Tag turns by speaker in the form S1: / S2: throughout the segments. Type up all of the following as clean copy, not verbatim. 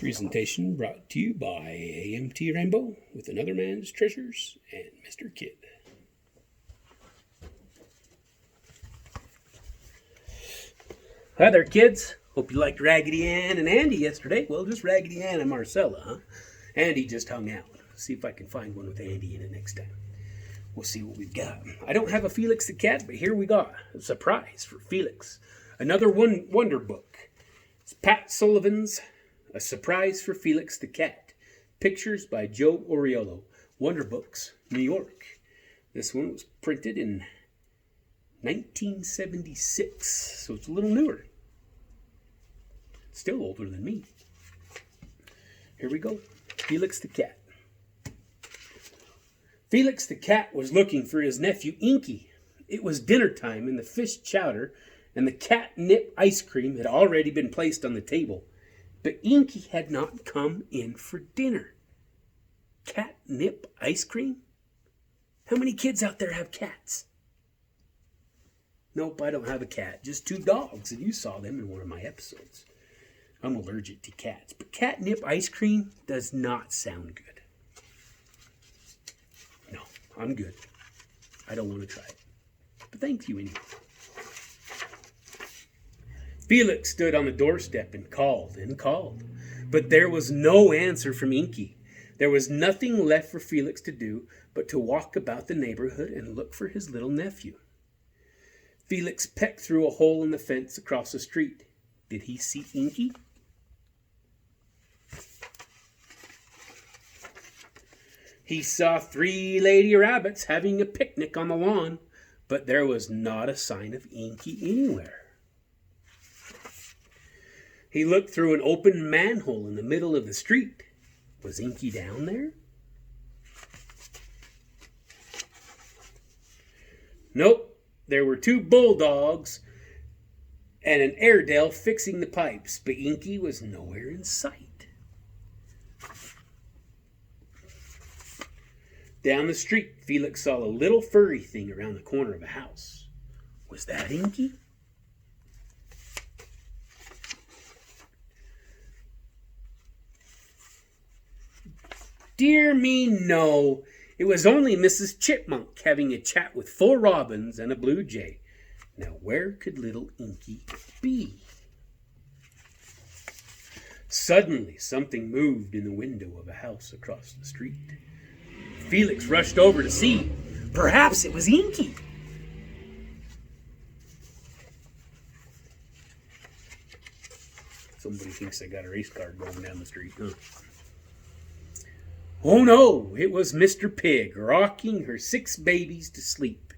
S1: Presentation brought to you by AMT Rainbow with Another Man's Treasures and Mr.Kidd. Hi there, kids. Hope you liked Raggedy Ann and Andy yesterday. Well, just Raggedy Ann and Marcella, huh? Andy just hung out. See if I can find one with Andy in it next time. We'll see what we've got. I don't have a Felix the Cat, but here we got a surprise for Felix. Another wonder book. It's Pat Sullivan's A Surprise for Felix the Cat. Pictures by Joe Oriolo. Wonder Books, New York. This one was printed in 1976, so it's a little newer. Still older than me. Here we go. Felix the Cat. Felix the Cat was looking for his nephew Inky. It was dinner time, and the fish chowder and the catnip ice cream had already been placed on the table. But Inky had not come in for dinner. Catnip ice cream? How many kids out there have cats? Nope, I don't have a cat. Just two dogs, and you saw them in one of my episodes. I'm allergic to cats, but catnip ice cream does not sound good. No, I'm good. I don't want to try it. But thank you anyway. Felix stood on the doorstep and called and called. But there was no answer from Inky. There was nothing left for Felix to do but to walk about the neighborhood and look for his little nephew. Felix peeked through a hole in the fence across the street. Did he see Inky? He saw three lady rabbits having a picnic on the lawn, but there was not a sign of Inky anywhere. He looked through an open manhole in the middle of the street. Was Inky down there? Nope. There were two bulldogs and an Airedale fixing the pipes, but Inky was nowhere in sight. Down the street, Felix saw a little furry thing around the corner of a house. Was that Inky? Dear me, no. It was only Mrs. Chipmunk having a chat with 4 robins and a blue jay. Now, where could little Inky be? Suddenly, something moved in the window of a house across the street. Felix rushed over to see. Perhaps it was Inky. Somebody thinks they got a race car going down the street, huh? Oh no, it was Mr. Pig rocking her 6 babies to sleep,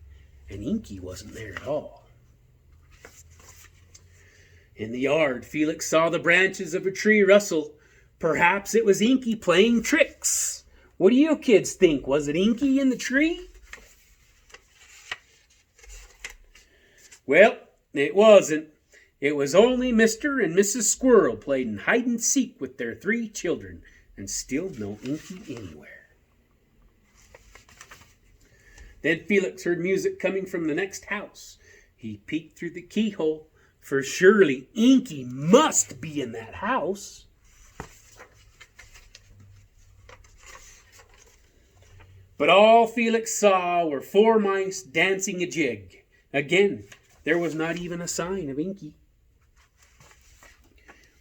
S1: and Inky wasn't there at all. In the yard, Felix saw the branches of a tree rustle. Perhaps it was Inky playing tricks. What do you kids think? Was it Inky in the tree? Well, it wasn't. It was only Mr. and Mrs. Squirrel playing hide and seek with their 3 children. And still no Inky anywhere. Then Felix heard music coming from the next house. He peeked through the keyhole, for surely Inky must be in that house. But all Felix saw were 4 mice dancing a jig. Again, there was not even a sign of Inky.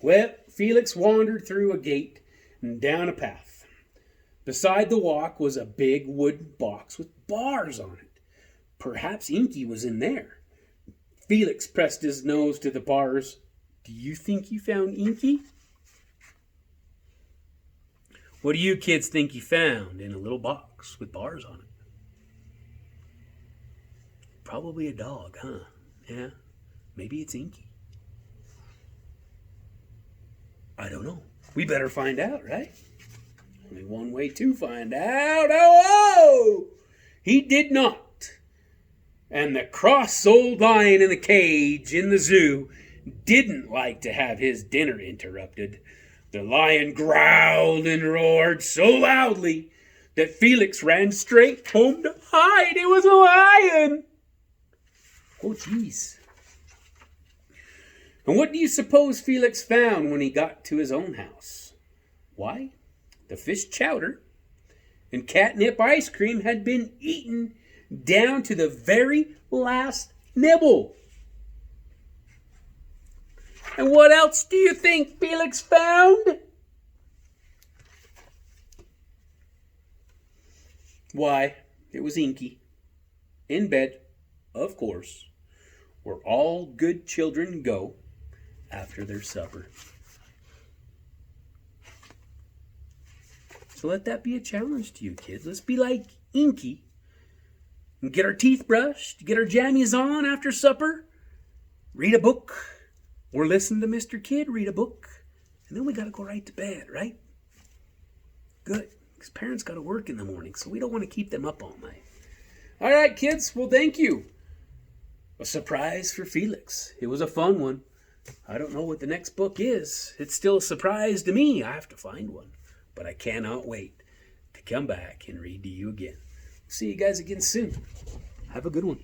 S1: Well, Felix wandered through a gate and down a path. Beside the walk was a big wooden box with bars on it. Perhaps Inky was in there. Felix pressed his nose to the bars. Do you think you found Inky? What do you kids think you found in a little box with bars on it? Probably a dog, huh? Yeah, maybe it's Inky. I don't know. We better find out, right? Only one way to find out. Oh! He did not. And the cross old lion in the cage in the zoo didn't like to have his dinner interrupted. The lion growled and roared so loudly that Felix ran straight home to hide. It was a lion. Oh, jeez. And what do you suppose Felix found when he got to his own house? Why? The fish chowder and catnip ice cream had been eaten down to the very last nibble. And what else do you think Felix found? Why, it was Inky, in bed, of course, where all good children go after their supper. So let that be a challenge to you, kids. Let's be like Inky and get our teeth brushed, get our jammies on after supper, read a book, or listen to Mr. Kidd read a book, and then we got to go right to bed, right? Good. Because parents got to work in the morning, so we don't want to keep them up all night. All right, kids. Well, thank you. A surprise for Felix. It was a fun one. I don't know what the next book is. It's still a surprise to me. I have to find one. But I cannot wait to come back and read to you again. See you guys again soon. Have a good one.